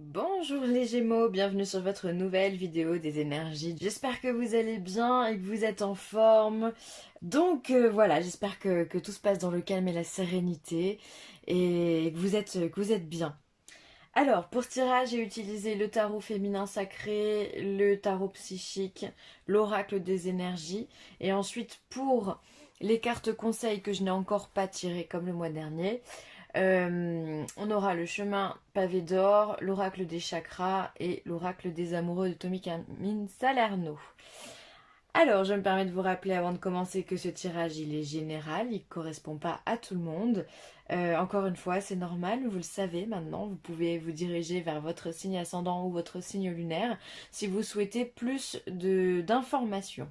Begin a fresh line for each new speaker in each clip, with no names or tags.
Bonjour les Gémeaux, bienvenue sur votre nouvelle vidéo des énergies. J'espère que vous allez bien et que vous êtes en forme. Donc voilà, j'espère que tout se passe dans le calme et la sérénité et que vous êtes bien. Alors, pour ce tirage, j'ai utilisé le tarot féminin sacré, le tarot psychique, l'oracle des énergies. Et ensuite, pour les cartes conseils que je n'ai encore pas tirées comme le mois dernier, on aura le chemin pavé d'or, l'oracle des chakras et l'oracle des amoureux de Tommy Camille Salerno. Alors, je me permets de vous rappeler avant de commencer que ce tirage, il est général, il ne correspond pas à tout le monde. Encore une fois, c'est normal, vous le savez maintenant, vous pouvez vous diriger vers votre signe ascendant ou votre signe lunaire si vous souhaitez plus d'informations.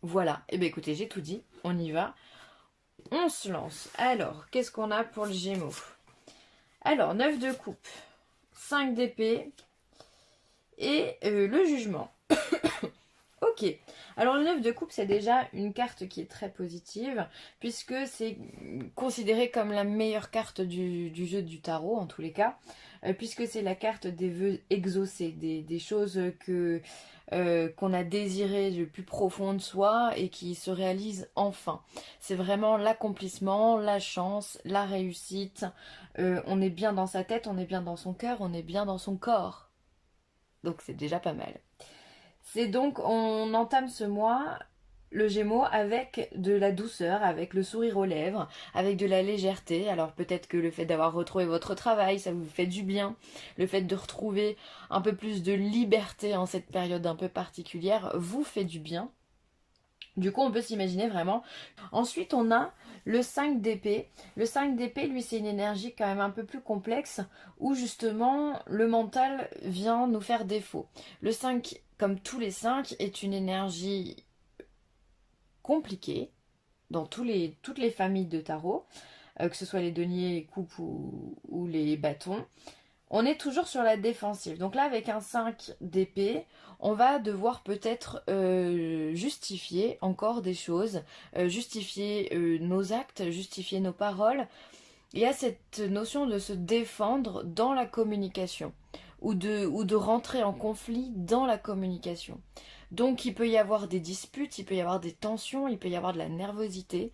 Voilà, et bien écoutez, j'ai tout dit, on y va. On se lance. Alors, qu'est-ce qu'on a pour le Gémeaux? Alors, 9 de coupe, 5 d'épée et le jugement. Ok, alors le 9 de coupe, c'est déjà une carte qui est très positive, puisque c'est considéré comme la meilleure carte du jeu du tarot, en tous les cas, puisque c'est la carte des vœux exaucés, des choses qu'on a désirées du plus profond de soi et qui se réalisent enfin. C'est vraiment l'accomplissement, la chance, la réussite. On est bien dans sa tête, on est bien dans son cœur, on est bien dans son corps. Donc c'est déjà pas mal. C'est donc, on entame ce mois, le Gémeaux, avec de la douceur, avec le sourire aux lèvres, avec de la légèreté. Alors peut-être que le fait d'avoir retrouvé votre travail, ça vous fait du bien. Le fait de retrouver un peu plus de liberté en cette période un peu particulière vous fait du bien. Du coup, on peut s'imaginer vraiment. Ensuite, on a le 5 d'épée. Le 5 d'épée, lui, c'est une énergie quand même un peu plus complexe où justement le mental vient nous faire défaut. Le 5, comme tous les 5, est une énergie compliquée dans toutes les familles de tarot, que ce soit les deniers, les coupes ou les bâtons. On est toujours sur la défensive. Donc là, avec un 5 d'épée, on va devoir peut-être justifier encore des choses, justifier nos actes, justifier nos paroles. Il y a cette notion de se défendre dans la communication ou de rentrer en conflit dans la communication. Donc il peut y avoir des disputes, il peut y avoir des tensions, il peut y avoir de la nervosité.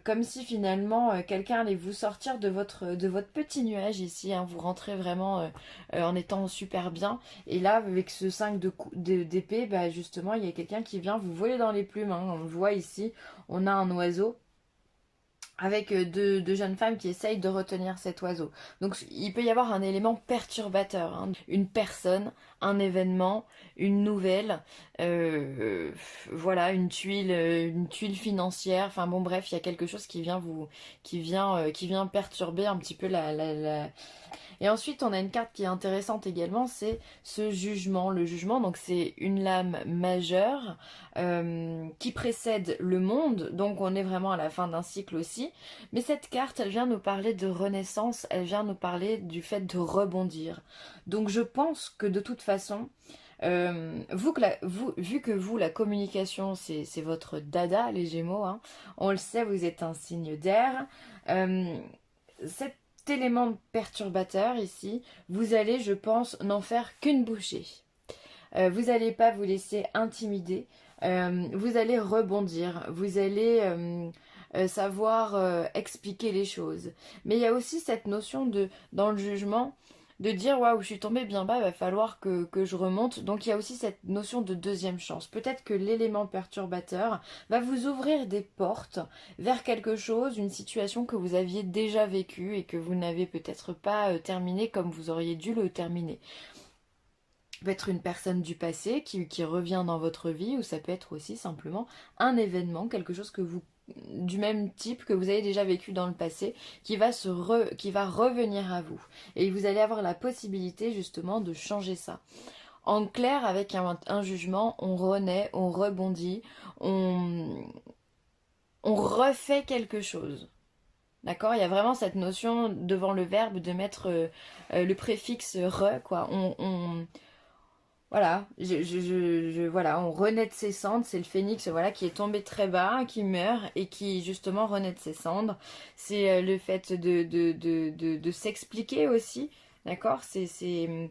Comme si finalement quelqu'un allait vous sortir de votre petit nuage ici, hein. Vous rentrez vraiment en étant super bien. Et là, avec ce 5 d'épée, bah, justement, il y a quelqu'un qui vient vous voler dans les plumes, hein. On le voit ici, on a un oiseau avec deux jeunes femmes qui essayent de retenir cet oiseau. Donc il peut y avoir un élément perturbateur, hein. Une personne, un événement, une nouvelle, euh, voilà, une tuile financière. Enfin bon, bref, il y a quelque chose qui vient qui vient perturber un petit peu Et ensuite, on a une carte qui est intéressante également, c'est ce jugement. Le jugement, donc c'est une lame majeure qui précède le monde, donc on est vraiment à la fin d'un cycle aussi. Mais cette carte, elle vient nous parler de renaissance, elle vient nous parler du fait de rebondir. Donc je pense que de toute façon, vu que vous, la communication, c'est votre dada, les Gémeaux, hein, on le sait, vous êtes un signe d'air. Euh, cet élément perturbateur ici, vous allez, je pense, n'en faire qu'une bouchée. Vous n'allez pas vous laisser intimider. Vous allez rebondir. Vous allez savoir expliquer les choses. Mais il y a aussi cette notion dans le jugement, de dire waouh, je suis tombée bien bas, il va falloir que je remonte. Donc il y a aussi cette notion de deuxième chance. Peut-être que l'élément perturbateur va vous ouvrir des portes vers quelque chose, une situation que vous aviez déjà vécue et que vous n'avez peut-être pas terminé comme vous auriez dû le terminer. Ça peut être une personne du passé qui revient dans votre vie, ou ça peut être aussi simplement un événement, quelque chose que vous du même type que vous avez déjà vécu dans le passé, qui va revenir à vous. Et vous allez avoir la possibilité justement de changer ça. En clair, avec un jugement, on renaît, on rebondit, on, on refait quelque chose. D'accord? Il y a vraiment cette notion devant le verbe de mettre le préfixe re, quoi. Voilà, voilà, on renaît de ses cendres, c'est le phénix, voilà, qui est tombé très bas, qui meurt et qui justement renaît de ses cendres. C'est le fait de s'expliquer aussi, D'accord? Il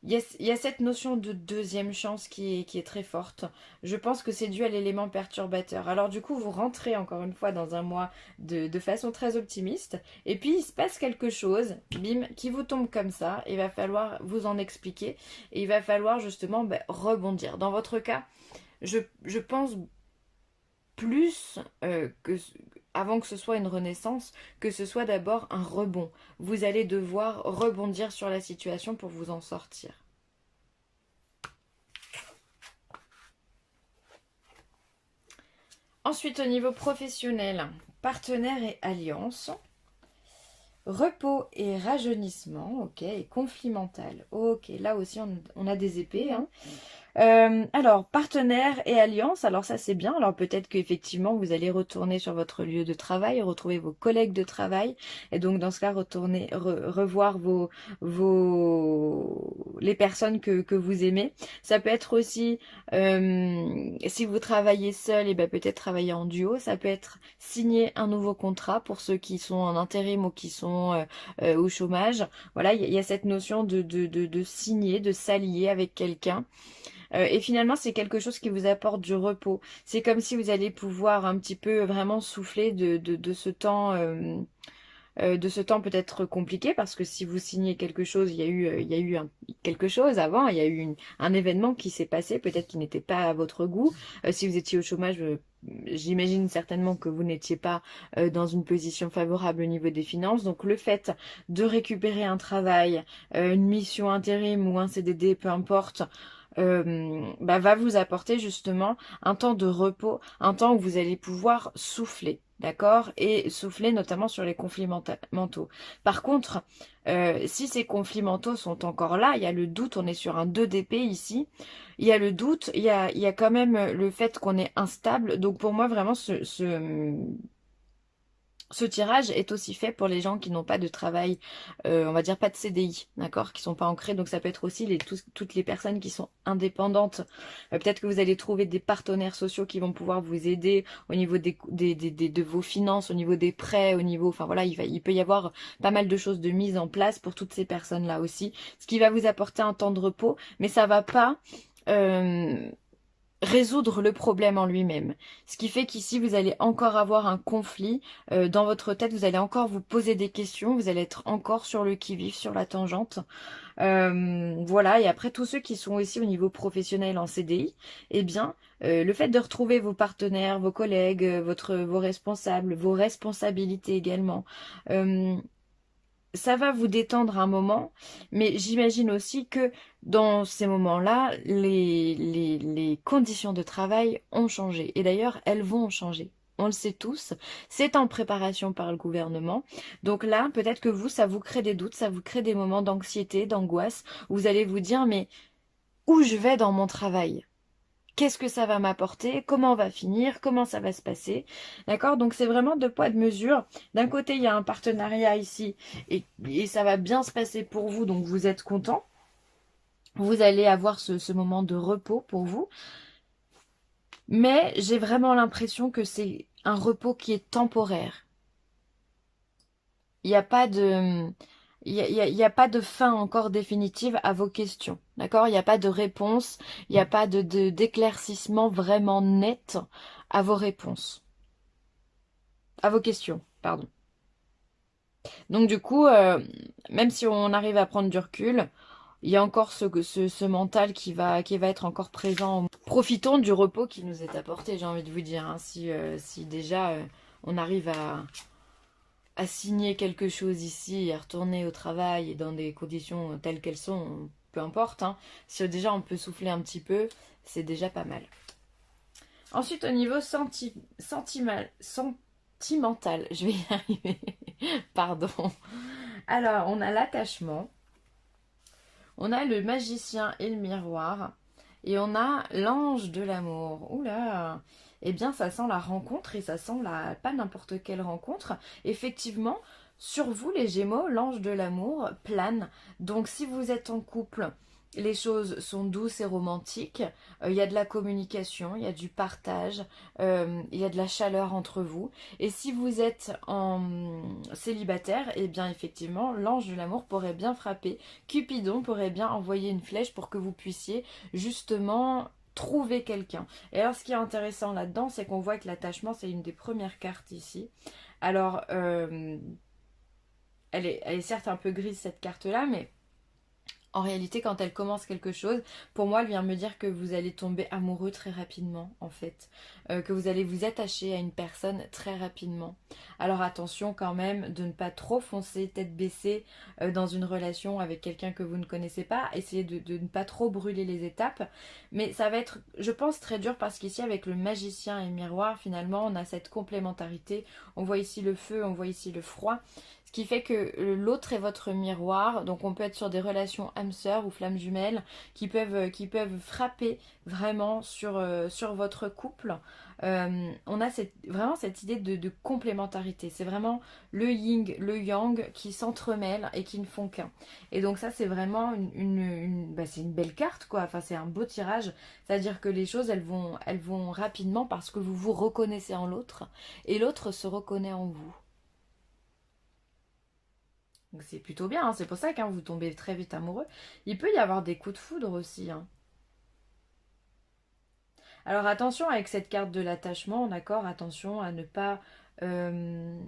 y a cette notion de deuxième chance qui est très forte. Je pense que c'est dû à l'élément perturbateur. Alors du coup, vous rentrez encore une fois dans un mois de façon très optimiste. Et puis, il se passe quelque chose, bim, qui vous tombe comme ça. Il va falloir vous en expliquer. Et il va falloir justement rebondir. Dans votre cas, je pense plus avant que ce soit une renaissance, que ce soit d'abord un rebond. Vous allez devoir rebondir sur la situation pour vous en sortir. Ensuite, au niveau professionnel, partenaires et alliances, repos et rajeunissement, ok, et conflit mental. Ok, là aussi on a des épées, hein. Alors, partenaires et alliances, alors ça c'est bien. Alors peut-être qu'effectivement vous allez retourner sur votre lieu de travail, retrouver vos collègues de travail, et donc dans ce cas revoir les personnes que vous aimez. Ça peut être aussi, si vous travaillez seul, et ben peut-être travailler en duo. Ça peut être signer un nouveau contrat pour ceux qui sont en intérim ou qui sont au chômage. Voilà, il y a cette notion de signer, de s'allier avec quelqu'un. Et finalement, c'est quelque chose qui vous apporte du repos. C'est comme si vous allez pouvoir un petit peu vraiment souffler de ce temps, de ce temps peut-être compliqué, parce que si vous signez quelque chose, il y a eu quelque chose avant, il y a eu un événement qui s'est passé, peut-être qui n'était pas à votre goût. Si vous étiez au chômage, j'imagine certainement que vous n'étiez pas dans une position favorable au niveau des finances. Donc le fait de récupérer un travail, une mission intérim ou un CDD, peu importe, va vous apporter justement un temps de repos, un temps où vous allez pouvoir souffler, d'accord? Et souffler notamment sur les conflits mentaux. Par contre, si ces conflits mentaux sont encore là, il y a le doute, on est sur un 2 d'épée ici, il y a le doute, il y a quand même le fait qu'on est instable. Donc pour moi, vraiment, ce tirage est aussi fait pour les gens qui n'ont pas de travail, on va dire pas de CDI, d'accord, qui sont pas ancrés. Donc ça peut être aussi toutes les personnes qui sont indépendantes. Peut-être que vous allez trouver des partenaires sociaux qui vont pouvoir vous aider au niveau de vos finances, au niveau des prêts, au niveau, enfin voilà, il peut y avoir pas mal de choses de mise en place pour toutes ces personnes-là aussi, ce qui va vous apporter un temps de repos, mais ça va pas résoudre le problème en lui-même. Ce qui fait qu'ici, vous allez encore avoir un conflit dans votre tête, vous allez encore vous poser des questions, vous allez être encore sur le qui-vive, sur la tangente. Voilà, et après, tous ceux qui sont aussi au niveau professionnel en CDI, eh bien, le fait de retrouver vos partenaires, vos collègues, vos responsables, vos responsabilités également, ça va vous détendre un moment, mais j'imagine aussi que dans ces moments-là, les conditions de travail ont changé. Et d'ailleurs, elles vont changer. On le sait tous, c'est en préparation par le gouvernement. Donc là, peut-être que vous, ça vous crée des doutes, ça vous crée des moments d'anxiété, d'angoisse, où vous allez vous dire, mais où je vais dans mon travail? Qu'est-ce que ça va m'apporter? Comment on va finir? Comment ça va se passer? D'accord? Donc c'est vraiment deux poids, deux mesures. D'un côté, il y a un partenariat ici et ça va bien se passer pour vous, donc vous êtes content. Vous allez avoir ce moment de repos pour vous. Mais j'ai vraiment l'impression que c'est un repos qui est temporaire. Il n'y a pas de... Il y a pas de fin encore définitive à vos questions, d'accord? Il n'y a pas de réponse, il n'y a pas d'éclaircissement vraiment net à vos réponses, à vos questions, pardon. Donc du coup, même si on arrive à prendre du recul, il y a encore ce mental qui va être encore présent. Profitons du repos qui nous est apporté, j'ai envie de vous dire, hein. Si déjà on arrive à signer quelque chose ici, à retourner au travail et dans des conditions telles qu'elles sont, peu importe, hein. Si déjà on peut souffler un petit peu, c'est déjà pas mal. Ensuite, au niveau sentimental, je vais y arriver, pardon. Alors, on a l'attachement, on a le magicien et le miroir, et on a l'ange de l'amour. Oula! Eh bien, ça sent la rencontre et ça sent pas n'importe quelle rencontre. Effectivement, sur vous, les Gémeaux, l'ange de l'amour plane. Donc, si vous êtes en couple, les choses sont douces et romantiques, il y a de la communication, il y a du partage, il y a de la chaleur entre vous. Et si vous êtes en célibataire, eh bien effectivement, l'ange de l'amour pourrait bien frapper. Cupidon pourrait bien envoyer une flèche pour que vous puissiez justement trouver quelqu'un. Et alors ce qui est intéressant là-dedans, c'est qu'on voit que l'attachement, c'est une des premières cartes ici. Alors, elle est certes un peu grise cette carte-là, mais en réalité, quand elle commence quelque chose, pour moi, elle vient me dire que vous allez tomber amoureux très rapidement, en fait. Que vous allez vous attacher à une personne très rapidement. Alors attention quand même de ne pas trop foncer tête baissée dans une relation avec quelqu'un que vous ne connaissez pas. Essayez de ne pas trop brûler les étapes. Mais ça va être, je pense, très dur parce qu'ici, avec le magicien et le miroir, finalement, on a cette complémentarité. On voit ici le feu, on voit ici le froid. Ce qui fait que l'autre est votre miroir, donc on peut être sur des relations âme sœur ou flammes jumelles qui peuvent frapper vraiment sur votre couple. On a vraiment cette idée de complémentarité. C'est vraiment le yin, le yang qui s'entremêlent et qui ne font qu'un. Et donc ça c'est vraiment c'est une belle carte quoi. Enfin c'est un beau tirage. C'est-à-dire que les choses elles vont rapidement parce que vous vous reconnaissez en l'autre et l'autre se reconnaît en vous. Donc c'est plutôt bien, hein. C'est pour ça que vous tombez très vite amoureux. Il peut y avoir des coups de foudre aussi, hein. Alors attention avec cette carte de l'attachement, d'accord? Attention à ne pas euh,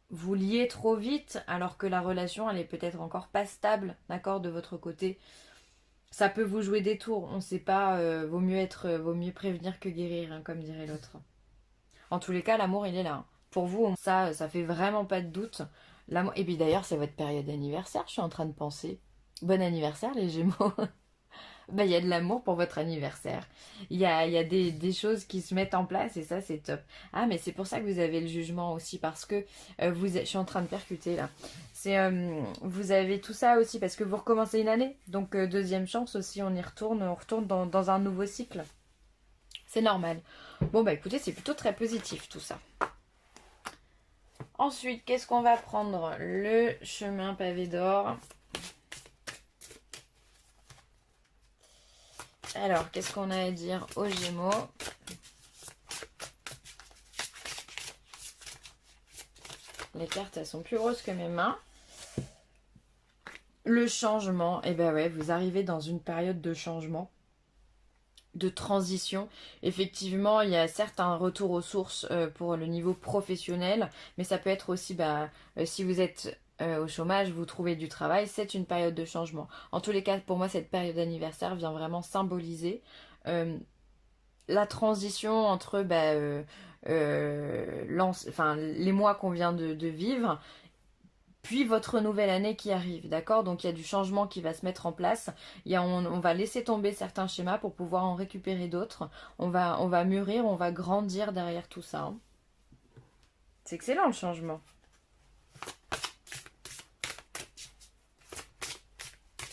vous lier trop vite alors que la relation elle est peut-être encore pas stable, d'accord, de votre côté. Ça peut vous jouer des tours, on sait pas, vaut mieux prévenir que guérir, hein, comme dirait l'autre. En tous les cas, l'amour il est là, hein. Pour vous, ça fait vraiment pas de doute. Et puis d'ailleurs, c'est votre période d'anniversaire, je suis en train de penser. Bon anniversaire les Gémeaux. Bah, il y a de l'amour pour votre anniversaire. Il y a des choses qui se mettent en place et ça, c'est top. Ah, mais c'est pour ça que vous avez le jugement aussi parce que je suis en train de percuter là. Vous avez tout ça aussi parce que vous recommencez une année. Donc, deuxième chance aussi, on retourne dans un nouveau cycle. C'est normal. Bon, bah écoutez, c'est plutôt très positif tout ça. Ensuite, qu'est-ce qu'on va prendre? Le chemin pavé d'or. Alors, qu'est-ce qu'on a à dire aux Gémeaux? Les cartes, elles sont plus grosses que mes mains. Le changement, et ben ouais, vous arrivez dans une période de changement, de transition. Effectivement, il y a certes un retour aux sources pour le niveau professionnel, mais ça peut être aussi, si vous êtes au chômage, vous trouvez du travail, c'est une période de changement. En tous les cas, pour moi, cette période d'anniversaire vient vraiment symboliser la transition entre les mois qu'on vient de vivre, puis votre nouvelle année qui arrive, d'accord? Donc il y a du changement qui va se mettre en place. On va laisser tomber certains schémas pour pouvoir en récupérer d'autres. On va mûrir, on va grandir derrière tout ça, hein. C'est excellent le changement.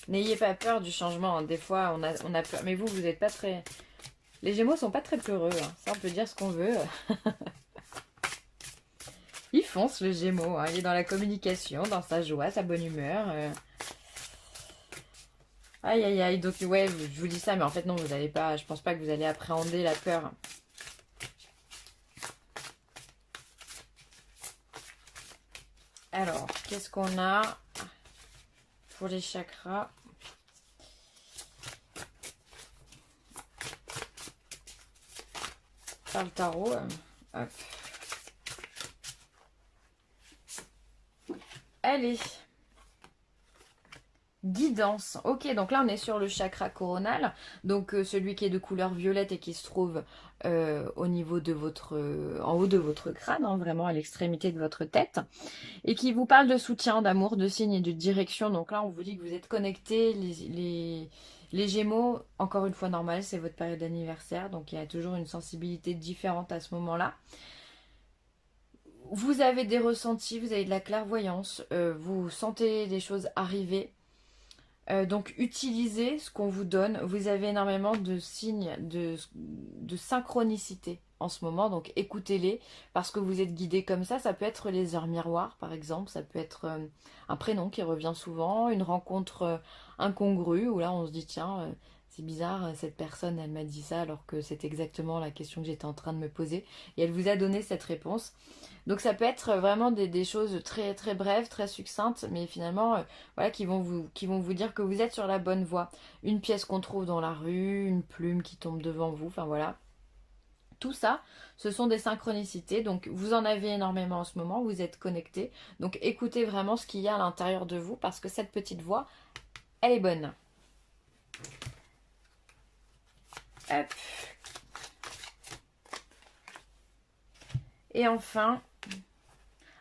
N'ayez pas peur du changement, hein. Des fois on a peur. Mais vous n'êtes pas très... Les Gémeaux sont pas très peureux, hein. Ça on peut dire ce qu'on veut. Il fonce le Gémeaux, hein. Il est dans la communication, dans sa joie, sa bonne humeur. Aïe aïe aïe, donc ouais, je vous dis ça, mais en fait non, vous n'allez pas, je pense pas que vous allez appréhender la peur. Alors, qu'est-ce qu'on a pour les chakras? Par le tarot, hop. Allez. Guidance. Ok, donc là on est sur le chakra coronal, donc celui qui est de couleur violette et qui se trouve au niveau de en haut de votre crâne, hein, vraiment à l'extrémité de votre tête, et qui vous parle de soutien, d'amour, de signe et de direction. Donc là on vous dit que vous êtes connectés, les Gémeaux, encore une fois normal, c'est votre période d'anniversaire, donc il y a toujours une sensibilité différente à ce moment-là. Vous avez des ressentis, vous avez de la clairvoyance, vous sentez des choses arriver. Donc utilisez ce qu'on vous donne. Vous avez énormément de signes de synchronicité en ce moment, donc écoutez-les parce que vous êtes guidé comme ça. Ça peut être les heures miroirs par exemple, ça peut être un prénom qui revient souvent, une rencontre incongrue où là on se dit tiens, c'est bizarre, cette personne elle m'a dit ça alors que c'est exactement la question que j'étais en train de me poser et elle vous a donné cette réponse. Donc ça peut être vraiment des choses très très brèves, très succinctes, mais finalement voilà, qui vont vous dire que vous êtes sur la bonne voie. Une pièce qu'on trouve dans la rue, une plume qui tombe devant vous, enfin voilà. Tout ça, ce sont des synchronicités, donc vous en avez énormément en ce moment, vous êtes connectés. Donc écoutez vraiment ce qu'il y a à l'intérieur de vous parce que cette petite voix, elle est bonne. Hop. Et enfin,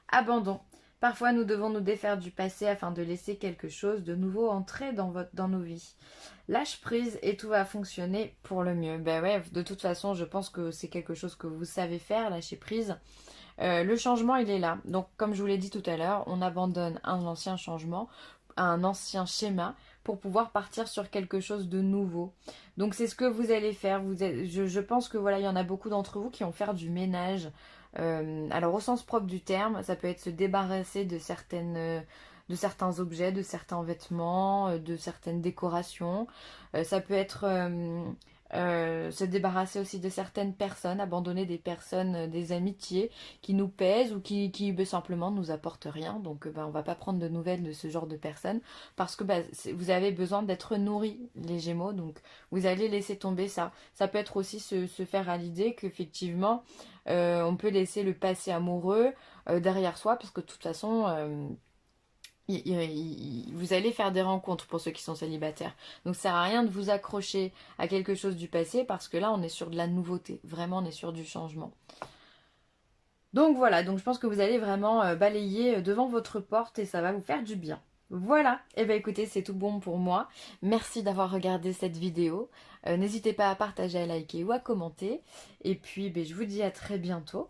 abandon. Parfois, nous devons nous défaire du passé afin de laisser quelque chose de nouveau entrer dans nos vies. Lâche prise et tout va fonctionner pour le mieux. Ben ouais, de toute façon, je pense que c'est quelque chose que vous savez faire, lâcher prise. Le changement, il est là. Donc, comme je vous l'ai dit tout à l'heure, on abandonne un ancien changement, un ancien schéma pour pouvoir partir sur quelque chose de nouveau. Donc, c'est ce que vous allez faire. Je pense que voilà, il y en a beaucoup d'entre vous qui vont faire du ménage. Alors, au sens propre du terme, ça peut être se débarrasser de certains objets, de certains vêtements, de certaines décorations. Ça peut être se débarrasser aussi de certaines personnes, abandonner des personnes, des amitiés qui nous pèsent ou qui simplement nous apportent rien. Donc on va pas prendre de nouvelles de ce genre de personnes parce que vous avez besoin d'être nourris, les Gémeaux. Donc vous allez laisser tomber ça. Ça peut être aussi se faire à l'idée qu'effectivement on peut laisser le passé amoureux derrière soi parce que de toute façon vous allez faire des rencontres pour ceux qui sont célibataires. Donc ça sert à rien de vous accrocher à quelque chose du passé parce que là on est sur de la nouveauté. Vraiment on est sur du changement. Donc voilà, donc je pense que vous allez vraiment balayer devant votre porte et ça va vous faire du bien. Voilà, et bien écoutez, c'est tout bon pour moi. Merci d'avoir regardé cette vidéo. N'hésitez pas à partager, à liker ou à commenter. Et puis je vous dis à très bientôt